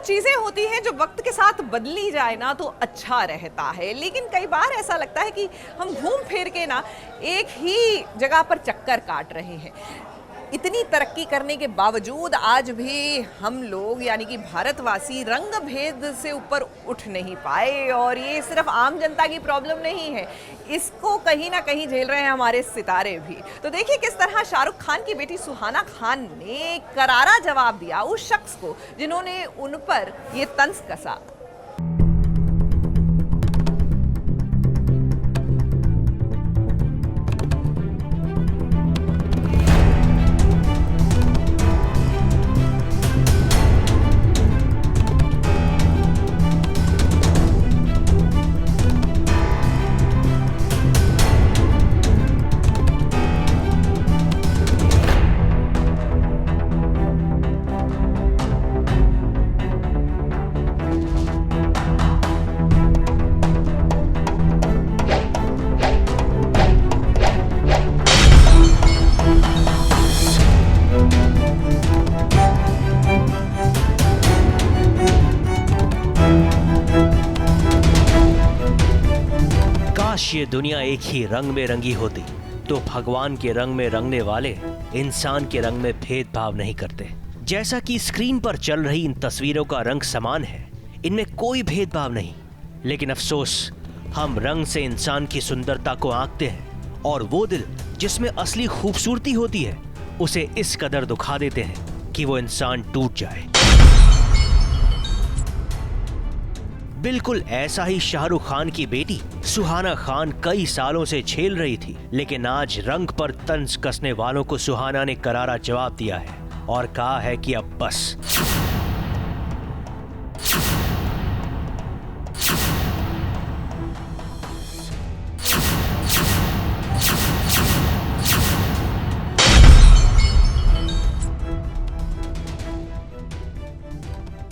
चीजें होती हैं जो वक्त के साथ बदली जाए ना तो अच्छा रहता है, लेकिन कई बार ऐसा लगता है कि हम घूम फिर के ना एक ही जगह पर चक्कर काट रहे हैं। इतनी तरक्की करने के बावजूद आज भी हम लोग यानी कि भारतवासी रंग भेद से ऊपर उठ नहीं पाए, और ये सिर्फ आम जनता की प्रॉब्लम नहीं है, इसको कहीं ना कहीं झेल रहे हैं हमारे सितारे भी। तो देखिए किस तरह शाहरुख खान की बेटी सुहाना खान ने करारा जवाब दिया उस शख्स को जिन्होंने उन पर ये तंज कसा। ये दुनिया एक ही रंग में रंगी होती तो भगवान के रंग में रंगने वाले इंसान के रंग में भेदभाव नहीं करते। जैसा कि स्क्रीन पर चल रही इन तस्वीरों का रंग समान है, इनमें कोई भेदभाव नहीं, लेकिन अफसोस हम रंग से इंसान की सुंदरता को आंकते हैं और वो दिल जिसमें असली खूबसूरती होती है उसे इस कदर दुखा देते हैं कि वो इंसान टूट जाए। बिल्कुल ऐसा ही शाहरुख खान की बेटी सुहाना खान कई सालों से झेल रही थी, लेकिन आज रंग पर तंज कसने वालों को सुहाना ने करारा जवाब दिया है और कहा है कि अब बस।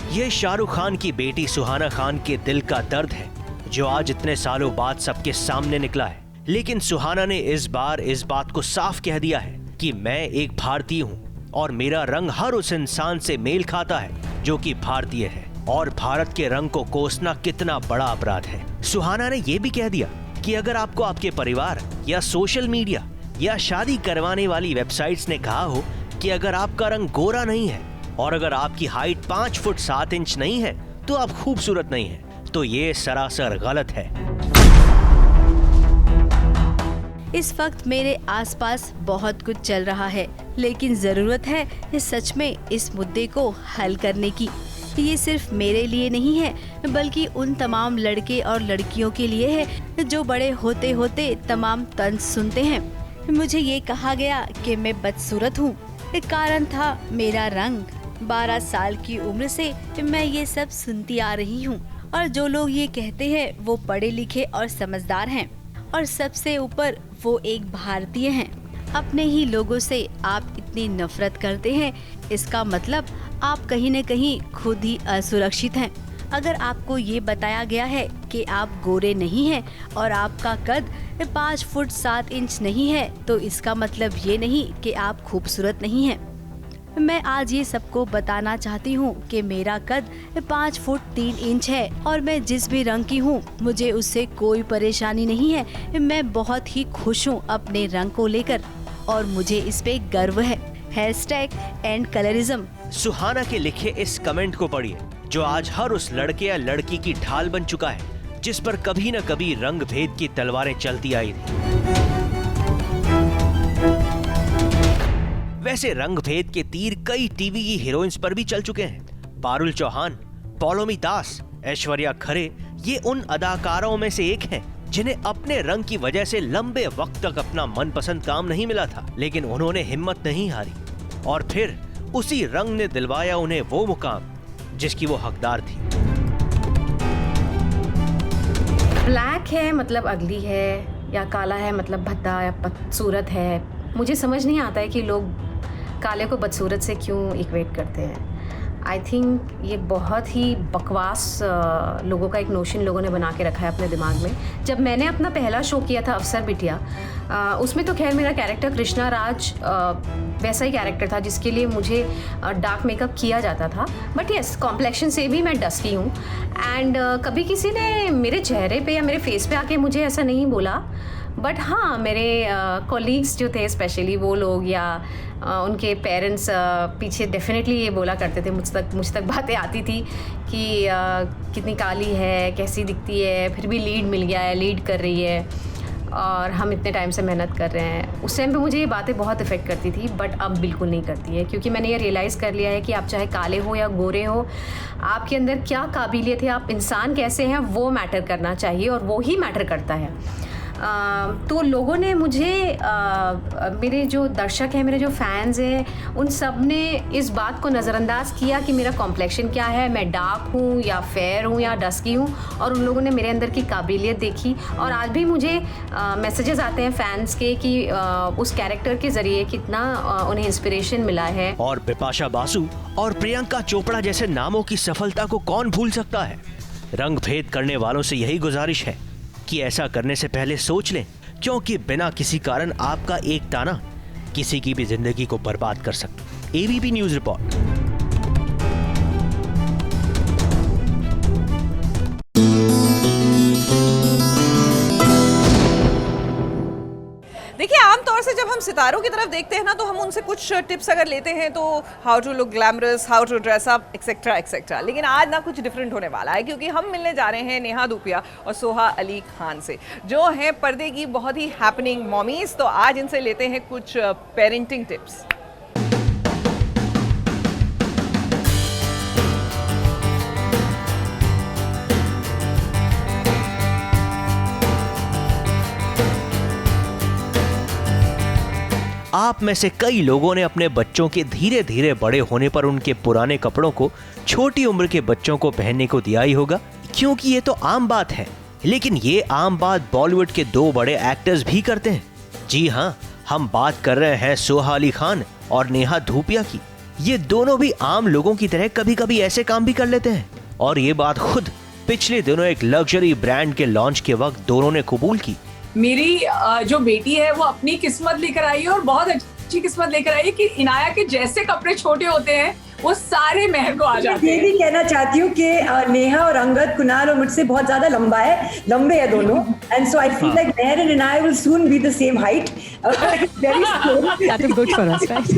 ये शाहरुख खान की बेटी सुहाना खान के दिल का दर्द है जो आज इतने सालों बाद सबके सामने निकला है। लेकिन सुहाना ने इस बार इस बात को साफ कह दिया है कि मैं एक भारतीय हूँ और मेरा रंग हर उस इंसान से मेल खाता है जो कि भारतीय है, और भारत के रंग को कोसना कितना बड़ा अपराध है। सुहाना ने यह भी कह दिया कि अगर आपको आपके परिवार या सोशल मीडिया या शादी करवाने वाली वेबसाइट्स ने कहा हो कि अगर आपका रंग गोरा नहीं है और अगर आपकी हाइट 5 फुट 7 इंच नहीं है तो आप खूबसूरत नहीं है, तो ये सरासर गलत है। इस वक्त मेरे आसपास बहुत कुछ चल रहा है, लेकिन जरूरत है इस सच में इस मुद्दे को हल करने की। ये सिर्फ मेरे लिए नहीं है बल्कि उन तमाम लड़के और लड़कियों के लिए है जो बड़े होते होते तमाम तंज सुनते हैं। मुझे ये कहा गया कि मैं बदसूरत हूँ, कारण था मेरा रंग। 12 साल की उम्र से मैं ये सब सुनती आ रही हूँ, और जो लोग ये कहते हैं वो पढ़े लिखे और समझदार हैं, और सबसे ऊपर वो एक भारतीय हैं। अपने ही लोगों से आप इतनी नफरत करते हैं, इसका मतलब आप कहीं न कहीं खुद ही असुरक्षित हैं। अगर आपको ये बताया गया है कि आप गोरे नहीं हैं और आपका कद 5 फुट 7 इंच नहीं है, तो इसका मतलब ये नहीं कि आप खूबसूरत नहीं हैं। मैं आज ये सबको बताना चाहती हूँ कि मेरा कद 5 फुट 3 इंच है और मैं जिस भी रंग की हूँ मुझे उससे कोई परेशानी नहीं है। मैं बहुत ही खुश हूँ अपने रंग को लेकर और मुझे इस पे गर्व है। #And colourism. सुहाना के लिखे इस कमेंट को पढ़िए जो आज हर उस लड़के या लड़की की ढाल बन चुका है जिस पर कभी न कभी रंग भेद की तलवारें चलती आई थी। वैसे रंग भेद के तीर कई टीवी की हीरोइंस पर भी चल चुके हैं। पारुल चौहान, पौलोमी दास, ऐश्वर्या खरे ये उन अदाकारों में से एक हैं जिन्हें अपने रंग की वजह से लंबे वक्त तक अपना मनपसंद काम नहीं मिला था, लेकिन उन्होंने हिम्मत नहीं हारी और फिर उसी रंग ने दिलवाया उन्हें वो मुकाम जिसकी वो हकदार थी। ब्लैक है मतलब अगली है, या काला है मतलब भद्दा या बदसूरत है। मुझे समझ नहीं आता है कि लोग काले को बदसूरत से क्यों इक्वेट करते हैं। आई थिंक ये बहुत ही बकवास लोगों का एक नोशन लोगों ने बना के रखा है अपने दिमाग में। जब मैंने अपना पहला शो किया था अफसर बिटिया, उसमें तो खैर मेरा कैरेक्टर कृष्णा राज वैसा ही कैरेक्टर था जिसके लिए मुझे डार्क मेकअप किया जाता था। बट यस, कॉम्प्लेक्शन से भी मैं डस्की हूँ। एंड कभी किसी ने मेरे चेहरे पे या मेरे फेस पे आके मुझे ऐसा नहीं बोला, बट हाँ मेरे कॉलीग्स जो थे स्पेशली वो लोग या उनके पेरेंट्स पीछे डेफिनेटली ये बोला करते थे, मुझ तक बातें आती थी कि कितनी काली है, कैसी दिखती है, फिर भी लीड मिल गया है, लीड कर रही है और हम इतने टाइम से मेहनत कर रहे हैं। उस टाइम पे मुझे ये बातें बहुत इफ़ेक्ट करती थी, बट अब बिल्कुल नहीं करती है, क्योंकि मैंने ये रियलाइज़ कर लिया है कि आप चाहे काले हो या गोरे हो, आपके अंदर क्या काबिलियत है, आप इंसान कैसे हैं, वो मैटर करना चाहिए और वो ही मैटर करता है। तो लोगों ने मुझे मेरे जो दर्शक हैं, मेरे जो फैंस हैं, उन सब ने इस बात को नज़रअंदाज किया कि मेरा कॉम्प्लेक्शन क्या है, मैं डार्क हूँ या फेयर हूँ या डस्की हूँ, और उन लोगों ने मेरे अंदर की काबिलियत देखी। और आज भी मुझे मैसेजेस आते हैं फैंस के कि उस कैरेक्टर के ज़रिए कितना उन्हें इंस्पिरेशन मिला है। और बिपाशा बासु और प्रियंका चोपड़ा जैसे नामों की सफलता को कौन भूल सकता है। रंग भेद करने वालों से यही गुजारिश है कि ऐसा करने से पहले सोच लें, क्योंकि बिना किसी कारण आपका एक ताना किसी की भी जिंदगी को बर्बाद कर सकता। ABP news report. देखिए, आमतौर से जब हम सितारों की तरफ देखते हैं ना, तो हम उनसे कुछ टिप्स अगर लेते हैं तो how to look glamorous, how to dress up, etcetera etcetera. लेकिन आज ना कुछ डिफरेंट होने वाला है, क्योंकि हम मिलने जा रहे हैं नेहा धूपिया और सोहा अली खान से, जो हैं पर्दे की बहुत ही हैपनिंग मॉमीज। तो आज इनसे लेते हैं कुछ पेरेंटिंग टिप्स। आप में से कई लोगों ने अपने बच्चों के धीरे धीरे बड़े होने पर उनके पुराने कपड़ों को छोटी उम्र के बच्चों को पहनने को दिया ही होगा, क्योंकि ये तो आम बात है। लेकिन ये आम बात बॉलीवुड के दो बड़े एक्टर्स भी करते हैं। जी हाँ, हम बात कर रहे हैं सोहा अली खान और नेहा धूपिया की। ये दोनों भी आम लोगों की तरह कभी कभी ऐसे काम भी कर लेते हैं, और ये बात खुद पिछले दिनों एक लग्जरी ब्रांड के लॉन्च के वक्त दोनों ने कबूल की। मेरी जो बेटी है वो अपनी किस्मत लेकर आई है, और बहुत अच्छी किस्मत लेकर आई है कि इनाया के जैसे कपड़े छोटे होते हैं वो सारे महर को आ जाते हैं। ये भी कहना चाहती हूँ कि नेहा और अंगद, कुणाल और मुझसे बहुत ज्यादा लंबे हैं दोनों, and so I feel like Mehar and Inaaya will soon be the same height. Very soon. That is good for us, right?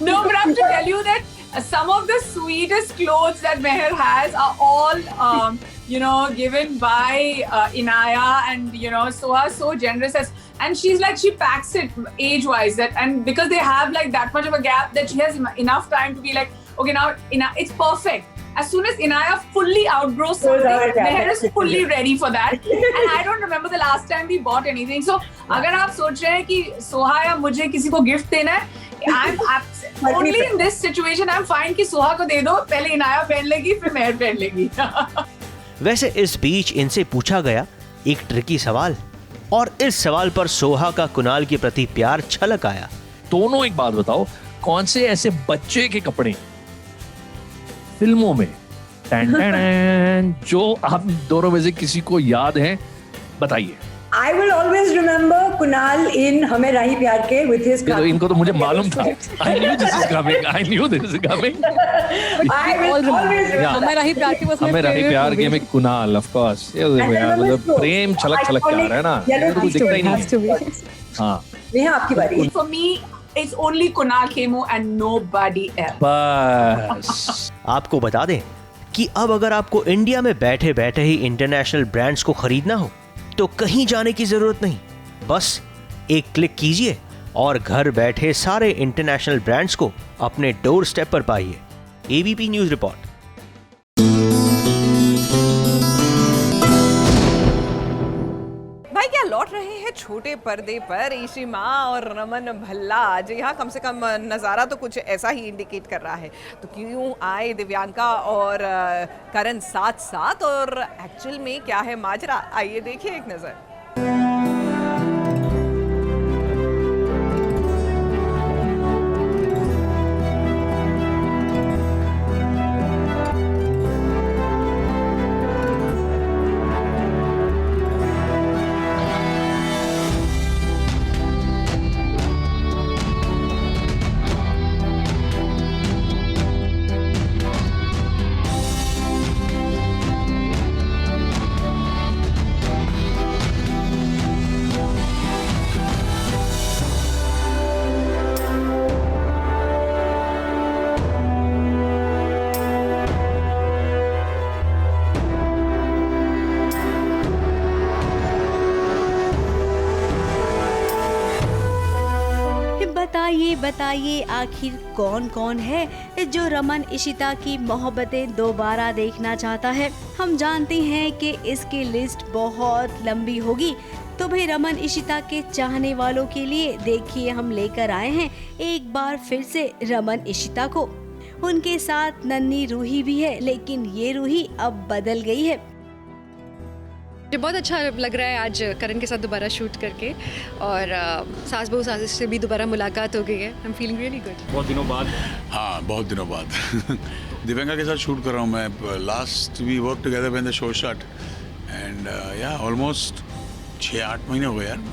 No, but I have to tell you that some of the sweetest clothes that Meher has are all given by Inaya, and Soha so generous and she's like, she packs it age-wise, and because they have like that much of a gap, that she has enough time to be like, okay, now it's perfect. As soon as Inaya fully outgrows something, Meher is fully ready for that. And I don't remember the last time we bought anything. So, अगर आप सोच रहे हैं कि सोहा या मुझे किसी को गिफ्ट देना है, I'm only in this situation, I'm fine कि सोहा को दे दो, पहले इनाया पहन लेगी, फिर मेहर पहन लेगी। वैसे इस बीच इनसे पूछा गया एक ट्रिकी सवाल, और इस सवाल पर सोहा का कुणाल के प्रति प्यार छलक आया। दोनों एक बात बताओ, कौन से ऐसे बच्चे के कपड़े फिल्मों में जो आप दोनों में से किसी को याद है, बताइए। I will always remember Kunal in हमें राही प्यार के with his तो इनको तो मुझे मालूम था। I knew this is coming. I will always remember। हमें राही प्यार की बस हमें राही प्यार के में कुणाल, of course। ये मतलब प्रेम छलक छलक के आ रहा है ना, ये तो कुछ दिखता ही नहीं। हाँ, नेहा आपकी बारी। For me, it's only Kunal Khemu and nobody else। बस आपको बता दें कि अब अगर आपको इंडिया में बैठे बैठे ही इंटरनेशनल ब्रांड्स को खरीदना हो तो कहीं जाने की जरूरत नहीं, बस एक क्लिक कीजिए और घर बैठे सारे इंटरनेशनल ब्रांड्स को अपने डोर स्टेप पर पाइए। ABP news report. भाई, क्या लौट रहे हैं छोटे पर्दे पर ईशी माँ और रमन भल्ला। जी हाँ, कम से कम नज़ारा तो कुछ ऐसा ही इंडिकेट कर रहा है। तो क्यों आए दिव्यांका और करण साथ साथ, और एक्चुअल में क्या है माजरा, आइए देखिए एक नज़र। बताइए बताइए आखिर कौन कौन है जो रमन इशिता की मोहब्बतें दोबारा देखना चाहता है। हम जानते हैं कि इसकी लिस्ट बहुत लंबी होगी, तो भाई रमन इशिता के चाहने वालों के लिए देखिए हम लेकर आए हैं एक बार फिर से रमन इशिता को। उनके साथ नन्ही रूही भी है, लेकिन ये रूही अब बदल गई है। मुझे बहुत अच्छा लग रहा है आज करण के साथ दोबारा शूट करके, और सास बहू साजिश से भी दोबारा मुलाकात हो गई है। I am feeling really good. बहुत दिनों बाद। हाँ, बहुत दिनों बाद दिव्यांका के साथ शूट कर रहा हूँ मैं। Last we work together when the show shut and yeah almost 6-8 महीने हो गए यार।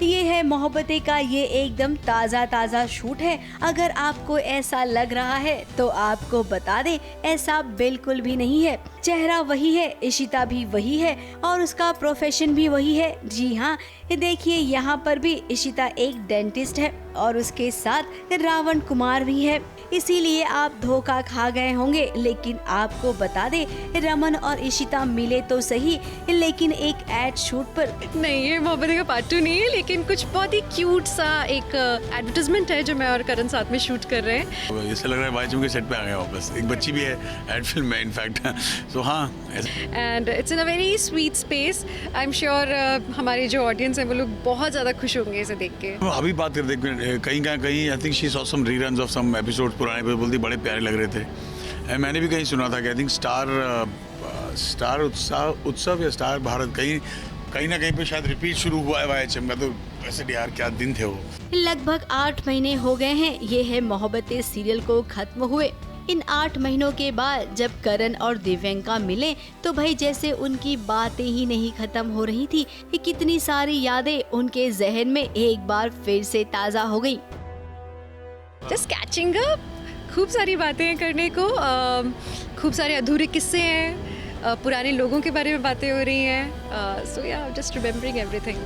ये है मोहब्बतें का ये एकदम ताज़ा शूट है। अगर आपको ऐसा लग रहा है तो आपको बता दें, ऐसा बिल्कुल भी नहीं है। चेहरा वही है, इशिता भी वही है और उसका प्रोफेशन भी वही है। जी हाँ, देखिए यहाँ पर भी इशिता एक डेंटिस्ट है और उसके साथ रावण कुमार भी है, इसीलिए आप धोखा खा गए होंगे। लेकिन आपको बता दे, रमन और इशिता मिले तो सही, लेकिन एक एड शूट पर। नहीं, ये मोहब्बतें का पार्ट 2 नहीं है, लेकिन कुछ बहुत ही क्यूट सा एक एडवर्टाइजमेंट है जो मैं और करण साथ में शूट कर रहे हैं। ऐसा लग रहा है वाईचम के सेट पे आ गए वापस। एक बच्ची भी है एड फिल्म में इनफैक्ट। सो हाँ, and it's in a very sweet space. I am sure हमारे जो ऑडियंस है वो लोग बहुत ज़्यादा खुश होंगे इसे देख के। अभी बात करते कहीं I think she saw some reruns of some episodes पुराने पे, बोलती बड़े प्यारे लग रहे थे। मैंने भी कहीं सुना था कि आई थिंक स्टार उत्सव या स्टार भारत कहीं ना कहीं पे शायद रिपीट शुरू हुआ है वाईएचएम का। तो वैसे यार क्या दिन थे वो। लगभग 8 महीने हो गए हैं ये है मोहब्बतें सीरियल को खत्म हुए। इन 8 महीनों के बाद जब करण और दिव्यांका मिले तो भाई जैसे उनकी बातें ही नहीं खत्म हो रही थी कि कितनी सारी यादें उनके जहन में एक बार फिर से ताज़ा हो गई। जस्ट कैचिंग अप, खूब सारी बातें करने को, खूब सारे अधूरे किस्से हैं, पुराने लोगों के बारे में बातें हो रही हैं। सो या जस्ट रिमेम्बरिंग एवरीथिंग।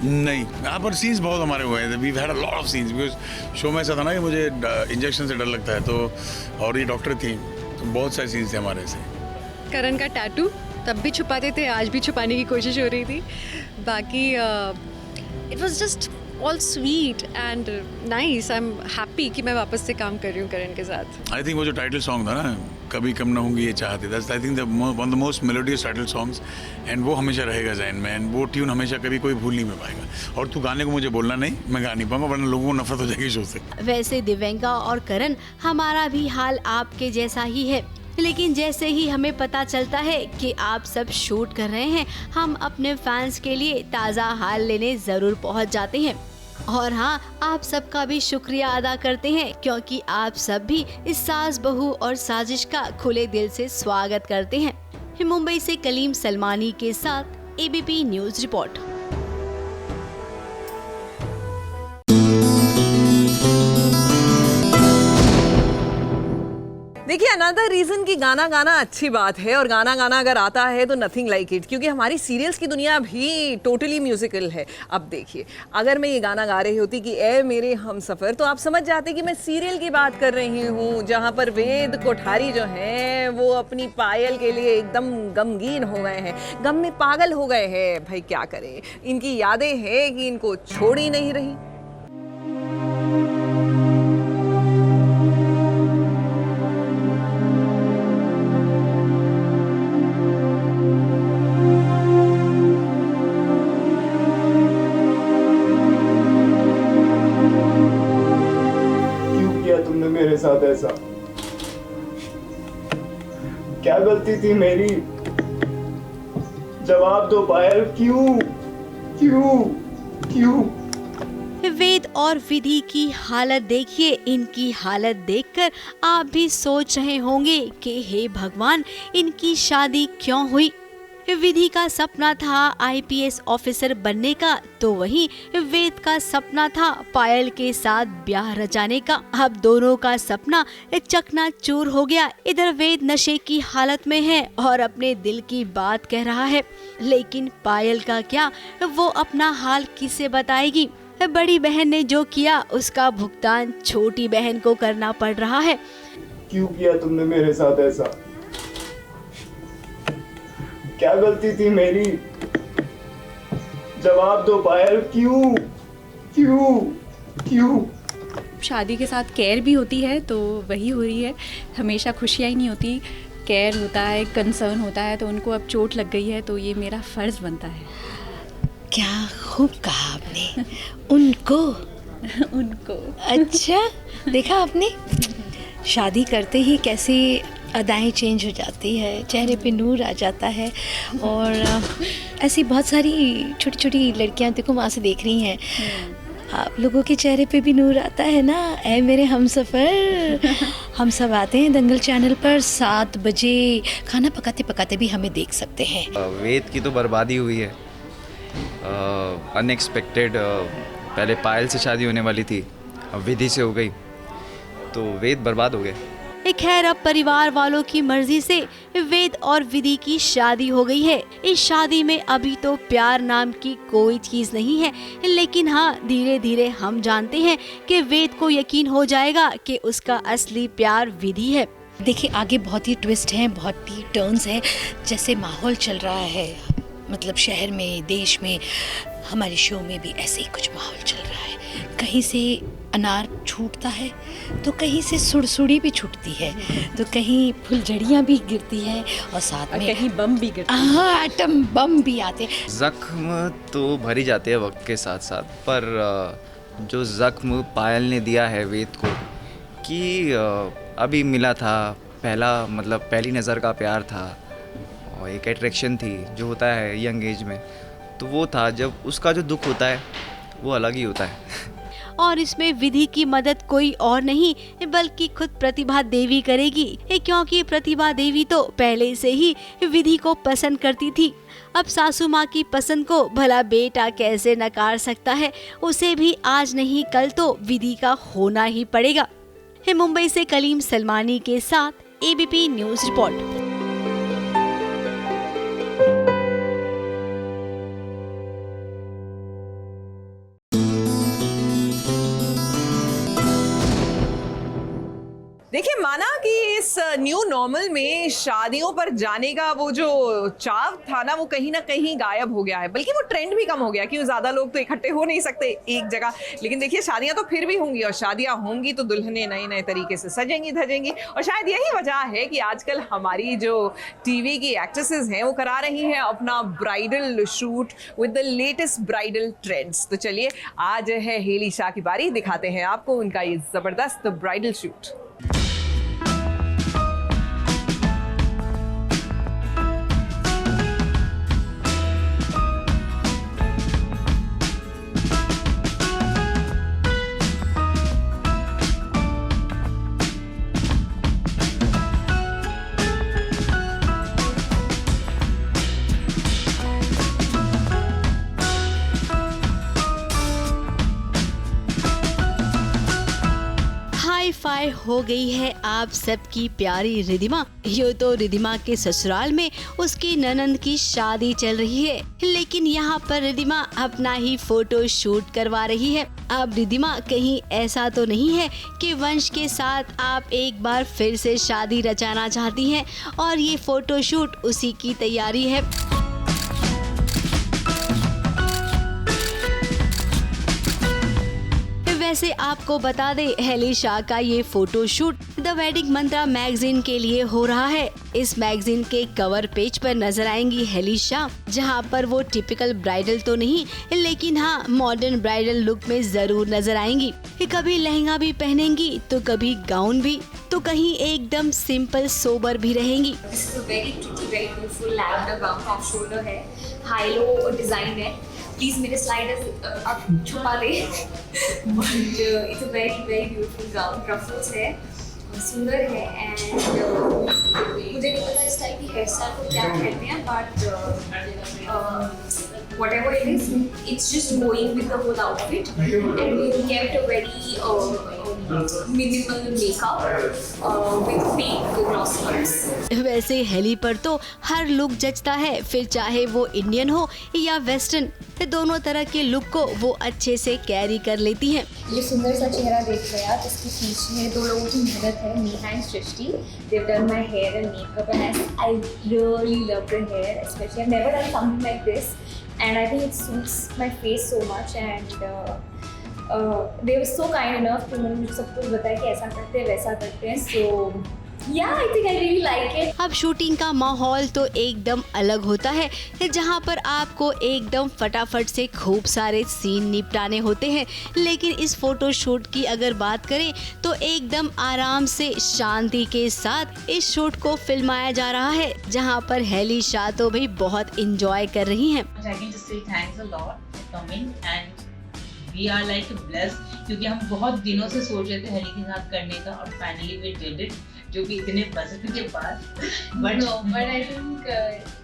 नहीं, यहाँ पर सीन्स बहुत हमारे हुए हैं। We had a lot of scenes because show में ऐसा था ना कि मुझे इंजेक्शन से डर लगता है, तो और ये डॉक्टर थी, तो बहुत सारे सीन्स थे हमारे से। करण का टैटू तब भी छुपाते थे, आज भी छुपाने की कोशिश हो रही थी। बाकी it was just all sweet and nice. I am happy कि मैं वापस से काम कर रही हूँ करण के साथ। आई थिंक वो जो टाइटल सॉन्ग था ना, कभी कम ना होंगी ये चाहते, that's I think one of the most melodious title songs, and वो हमेशा रहेगा ज़हन में, एंड वो ट्यून हमेशा कभी कोई भूल नहीं पाएगा। और तू गाने को मुझे बोलना नहीं, मैं गा नहीं पाऊंगा, वरना लोगों को नफरत हो जाएगी शो से। वैसे दिव्यांका और करण, हमारा भी हाल आपके जैसा ही है, लेकिन जैसे ही हमें पता चलता है कि आप सब शूट कर रहे हैं, हम अपने फैंस के लिए ताज़ा हाल लेने ज़रूर पहुंच जाते हैं। और हाँ, आप सबका भी शुक्रिया अदा करते हैं क्योंकि आप सब भी इस सास बहू और साजिश का खुले दिल से स्वागत करते हैं। मुंबई से कलीम सलमानी के साथ एबीपी न्यूज़ रिपोर्ट। देखिए, अनदर रीजन कि गाना गाना अच्छी बात है, और गाना गाना अगर आता है तो नथिंग लाइक इट, क्योंकि हमारी सीरियल्स की दुनिया भी टोटली म्यूजिकल है। अब देखिए, अगर मैं ये गाना गा रही होती कि ए मेरे हमसफर, तो आप समझ जाते कि मैं सीरियल की बात कर रही हूँ, जहाँ पर वेद कोठारी जो हैं वो अपनी पायल के लिए एकदम गमगीन हो गए हैं, गम में पागल हो गए हैं। भाई क्या करें, इनकी यादें हैं कि इनको छोड़ ही नहीं रही। मेरे साथ ऐसा क्या गलती थी मेरी? जवाब दो पायल, क्यों क्यों क्यों? वेद और विधि की हालत देखिए। इनकी हालत देखकर आप भी सोच रहे होंगे कि हे भगवान, इनकी शादी क्यों हुई। विधि का सपना था आईपीएस ऑफिसर बनने का, तो वहीं वेद का सपना था पायल के साथ ब्याह रचाने का। अब दोनों का सपना चकनाचूर हो गया। इधर वेद नशे की हालत में है और अपने दिल की बात कह रहा है, लेकिन पायल का क्या, वो अपना हाल किसे बताएगी। बड़ी बहन ने जो किया उसका भुगतान छोटी बहन को करना पड़ रहा है। क्यों किया तुमने मेरे साथ ऐसा? क्या गलती थी मेरी? जवाब दो पायल, क्यों क्यों क्यों? शादी के साथ केयर भी होती है, तो वही हो रही है। हमेशा खुशियाँ ही नहीं होती, केयर होता है, कंसर्न होता है। तो उनको अब चोट लग गई है, तो ये मेरा फ़र्ज़ बनता है। क्या खूब कहा आपने, उनको उनको अच्छा देखा आपने, शादी करते ही कैसी अदाएं चेंज हो जाती है, चेहरे पे नूर आ जाता है। और ऐसी बहुत सारी छोटी छोटी लड़कियां देखो वहाँ से देख रही हैं, आप लोगों के चेहरे पे भी नूर आता है ना। ऐ मेरे हमसफ़र, हम सब आते हैं दंगल चैनल पर 7 बजे, खाना पकाते पकाते भी हमें देख सकते हैं। वेद की तो बर्बादी हुई है, अनएक्सपेक्टेड। पहले पायल से शादी होने वाली थी, अब विधि से हो गई, तो वेद बर्बाद हो गए। खैर अब परिवार वालों की मर्जी से वेद और विधि की शादी हो गई है। इस शादी में अभी तो प्यार नाम की कोई चीज नहीं है, लेकिन हाँ धीरे धीरे हम जानते हैं कि वेद को यकीन हो जाएगा कि उसका असली प्यार विधि है। देखिए आगे बहुत ही ट्विस्ट हैं, बहुत ही टर्न्स हैं। जैसे माहौल चल रहा है, मतलब शहर में, देश में, हमारे शो में भी ऐसे ही कुछ माहौल चल रहा है। कहीं से अनार छूटता है तो कहीं से सुड़सुड़ी भी छूटती है, तो कहीं फुलझड़ियाँ भी गिरती हैं और साथ में कहीं बम भी गिरते हैं। हाँ, एटम बम भी आते हैं। ज़ख्म तो भरी जाते हैं वक्त के साथ साथ, पर जो ज़ख्म पायल ने दिया है वेद को कि अभी मिला था, पहली नज़र का प्यार था और एक अट्रैक्शन थी जो होता है यंग एज में, तो वो था। जब उसका जो दुख होता है वो अलग ही होता है। और इसमें विधि की मदद कोई और नहीं बल्कि खुद प्रतिभा देवी करेगी, क्योंकि प्रतिभा देवी तो पहले से ही विधि को पसंद करती थी। अब सासू माँ की पसंद को भला बेटा कैसे नकार सकता है, उसे भी आज नहीं कल तो विधि का होना ही पड़ेगा। मुंबई से कलीम सलमानी के साथ एबीपी न्यूज रिपोर्ट। देखिए, माना कि इस न्यू नॉर्मल में शादियों पर जाने का वो जो चाव था ना, वो कहीं ना कहीं गायब हो गया है, बल्कि वो ट्रेंड भी कम हो गया कि ज़्यादा लोग तो इकट्ठे हो नहीं सकते एक जगह। लेकिन देखिए, शादियां तो फिर भी होंगी, और शादियां होंगी तो दुल्हनें नए नए तरीके से सजेंगी धजेंगी। और शायद यही वजह है कि आजकल हमारी जो टीवी की एक्ट्रेसेस हैं वो करा रही हैं अपना bridal shoot with the latest bridal trends. तो चलिए, आज है हेली शाह की बारी, दिखाते हैं आपको उनका ये ज़बरदस्त ब्राइडल शूट। फायर हो गई है आप सबकी प्यारी रिधिमा। यो तो रिधिमा के ससुराल में उसकी ननंद की शादी चल रही है, लेकिन यहाँ पर रिधिमा अपना ही फोटो शूट करवा रही है। अब रिधिमा कहीं ऐसा तो नहीं है कि वंश के साथ आप एक बार फिर से शादी रचाना चाहती हैं और ये फोटो शूट उसी की तैयारी है। वैसे आपको बता दे, हेली शाह का ये photo shoot the wedding Mantra magazine के लिए हो रहा है। इस मैगजीन के कवर पेज पर नजर आएंगी हेली शाह, जहाँ पर वो टिपिकल ब्राइडल तो नहीं, लेकिन हाँ मॉडर्न ब्राइडल लुक में जरूर नजर आएंगी। कभी लहंगा भी पहनेंगी तो कभी गाउन भी, तो कहीं एकदम सिंपल सोबर भी रहेंगी। प्लीज मेरे स्लाइडर्स आप छुपा दे। But it's a very very beautiful gown, ruffles है, सुंदर है। एंड मुझे नहीं पता इस टाइप की हेयर स्टाइल को क्या कहते हैं, but whatever it is, it's just going with the whole outfit, and we kept a very minimal makeup with fake glossy hairs. वैसे हेली पर तो हर लुक जचता है, फिर चाहे वो इंडियन हो या वेस्टर्न, दोनों तरह के लुक को वो अच्छे से कैरी कर लेती हैं। ये सुंदर सा चेहरा देख रहे हैं आप, इसके पीछे 2 लोगों की मेहनत है, Neha and Srishti. They've done my hair and makeup, and I really love the hair, especially I've never done something like this, and I think it suits my face so much, and they were so kind enough कि उन्होंने मुझे सब कुछ बताया कि ऐसा करते हैं वैसा करते हैं. सो Yeah, I think I really like it. अब शूटिंग का माहौल तो एकदम अलग होता है, जहाँ पर आपको एकदम फटाफट से खूब सारे सीन निपटाने होते हैं. लेकिन इस फोटो शूट की अगर बात करें तो एकदम आराम से शांति के साथ इस शूट को फिल्माया जा रहा है, जहाँ पर हेली शाह तो भी बहुत इंजॉय कर रही हैं. I can just say thanks a lot for coming and we are like blessed क्योंकि हम बहुत दिनों से सोच रहे थे हेली के साथ करने का और फाइनली we did it. जो कि इतने बजट के बाद but I think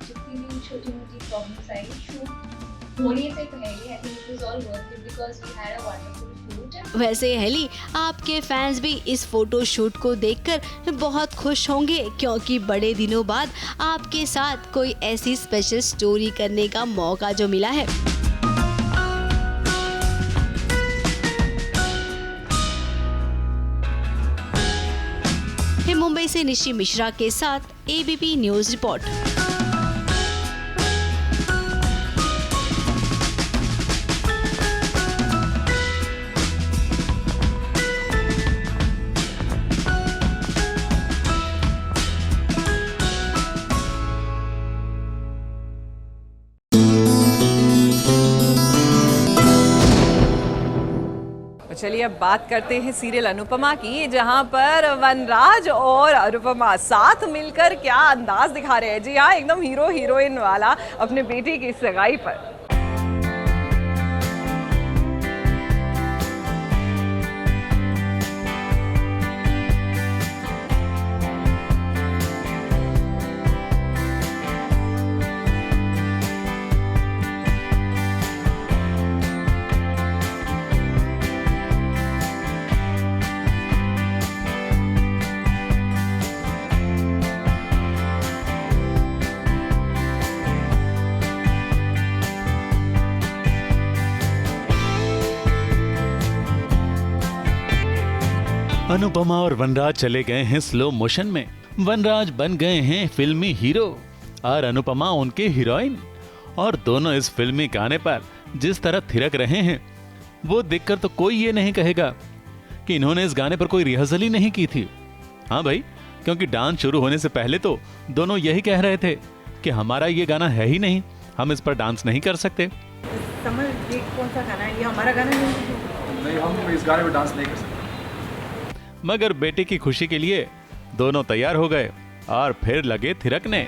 जितनी भी छोटी-मोटी प्रॉब्लम्स आई शूट होने से पहले I think it was all worth it because we had a wonderful shoot. वैसे हेली, आपके फैंस भी इस फोटो शूट को देखकर बहुत खुश होंगे क्योंकि बड़े दिनों बाद आपके साथ कोई ऐसी स्पेशल स्टोरी करने का मौका जो मिला है. मुंबई से निशी मिश्रा के साथ एबीपी न्यूज रिपोर्ट. चलिए अब बात करते हैं सीरियल अनुपमा की, जहां पर वनराज और अनुपमा साथ मिलकर क्या अंदाज दिखा रहे हैं. जी हाँ, एकदम हीरो हीरोइन वाला अपने बेटे की सगाई पर. अनुपमा और वनराज चले गए हैं स्लो मोशन में. वनराज बन गए हैं फिल्मी हीरो और अनुपमा उनके हीरोइन, और दोनों इस फिल्मी गाने पर जिस तरह थिरक रहे हैं वो देखकर तो कोई ये नहीं कहेगा कि इन्होंने इस गाने पर कोई रिहर्सल ही नहीं की थी. हाँ भाई, क्योंकि डांस शुरू होने से पहले तो दोनों यही कह रहे थे कि हमारा ये गाना है ही नहीं, हम इस पर डांस नहीं कर सकते. समझ ये कौन सा गाना है, ये हमारा गाना नहीं, हम इस गाने पर डांस नहीं कर सकते. मगर बेटे की खुशी के लिए दोनों तैयार हो गए और फिर लगे थिरकने.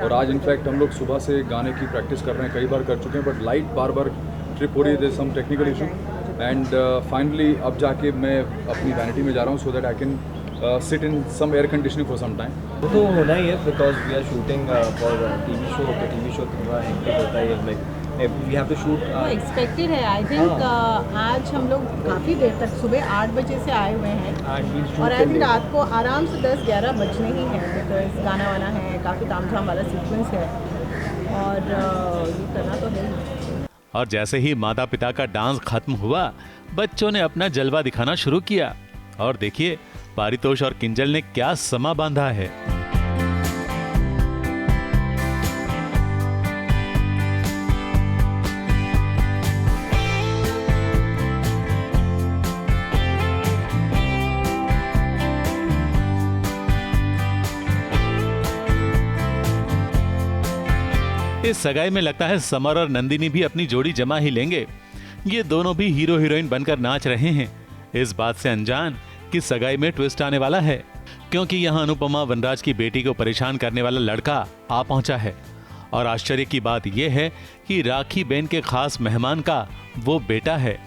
और आज इनफैक्ट हम लोग सुबह से गाने की प्रैक्टिस कर रहे हैं, कई बार कर चुके हैं, बट लाइट बार बार ट्रिप हो रही है, some technical issue, and finally अब जाके मैं अपनी वैनिटी में जा रहा हूँ so that I can sit in some air conditioning for some time. वो तो होना ही है because we are shooting for TV show. तो TV show थोड़ा hectic होता है, like we have to shoot. Expected है, I think आज हम लोग काफ़ी देर तक सुबह 8 बजे से आए हुए हैं और आई थिंक रात को आराम से 10-11 बजने ही हैं बिकॉज गाना वाना है, काफ़ी तामझाम वाला सीक्वेंस है और ये करना तो है. और जैसे ही माता पिता का डांस खत्म हुआ, बच्चों ने अपना जलवा दिखाना शुरू किया और देखिए पारितोष और किंजल ने क्या समा बांधा है. इस सगाई में लगता है समर और नंदिनी भी अपनी जोड़ी जमा ही लेंगे. ये दोनों भी हीरो हीरोइन बनकर नाच रहे हैं, इस बात से अनजान कि सगाई में ट्विस्ट आने वाला है, क्योंकि यहाँ अनुपमा वनराज की बेटी को परेशान करने वाला लड़का आ पहुंचा है. और आश्चर्य की बात यह है कि राखी बहन के खास मेहमान का वो बेटा है.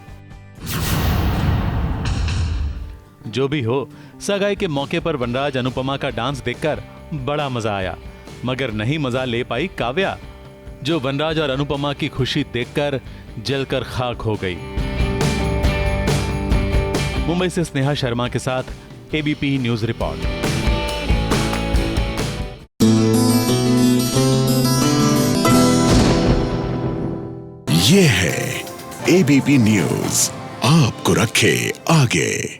जो भी हो, सगाई के मौके पर वनराज अनुपमा का डांस देखकर बड़ा मजा आया, मगर नहीं मजा ले पाई काव्या, जो वनराज और अनुपमा की खुशी देखकर जलकर खाक हो गई. मुंबई से स्नेहा शर्मा के साथ एबीपी न्यूज रिपोर्ट. ये है एबीपी न्यूज, आपको रखे आगे.